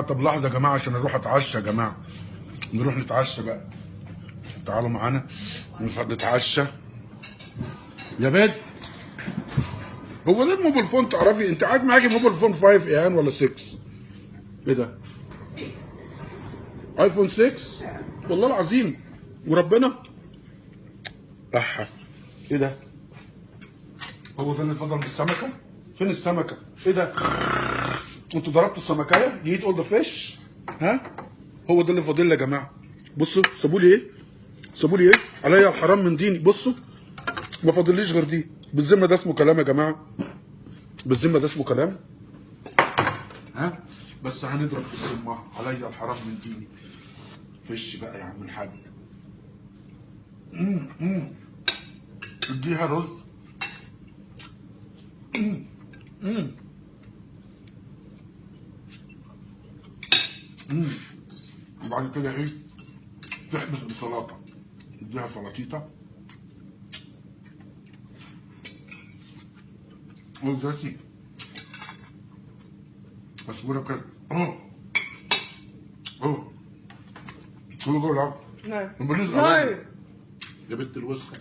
طب لحظه يا جماعه عشان نروح اتعشى يا جماعه. نروح نتعشى بقى. تعالوا معانا نتعشى يا بنت. هو ده الموبايل فون؟ تعرفي انت قاعد معاكي موبايل فون 5 ايان ولا 6؟ ايه ده؟ 6. ايفون 6؟ والله العظيم وربنا. احا ايه ده؟ هو ده اللي فضل بالسمكه؟ فين السمكه؟ ايه ده؟ انتوا ضربتوا السمكايه؟ دي ايت اول ذا فيش؟ ها؟ هو ده اللي فاضل يا جماعه. بصوا سابوا لي ايه؟ سابوا لي ايه؟ عليا الحرام من ديني. بصوا ما فاضليش غير دي. بالذمه ده اسمه كلام يا جماعه؟ بالذمه ده اسمه كلام؟ ها؟ بس هنضرب بالسماعه. عليا الحرام من ديني. فش بقى يا عم الحاج. اديها رز. وبعد كده ايه؟ تحبس بسلطه. اديها سلطيطه. وزاسي مسؤولة كده. كله جوه العظم. No. بالنسبة No. يا بنت الوسخة.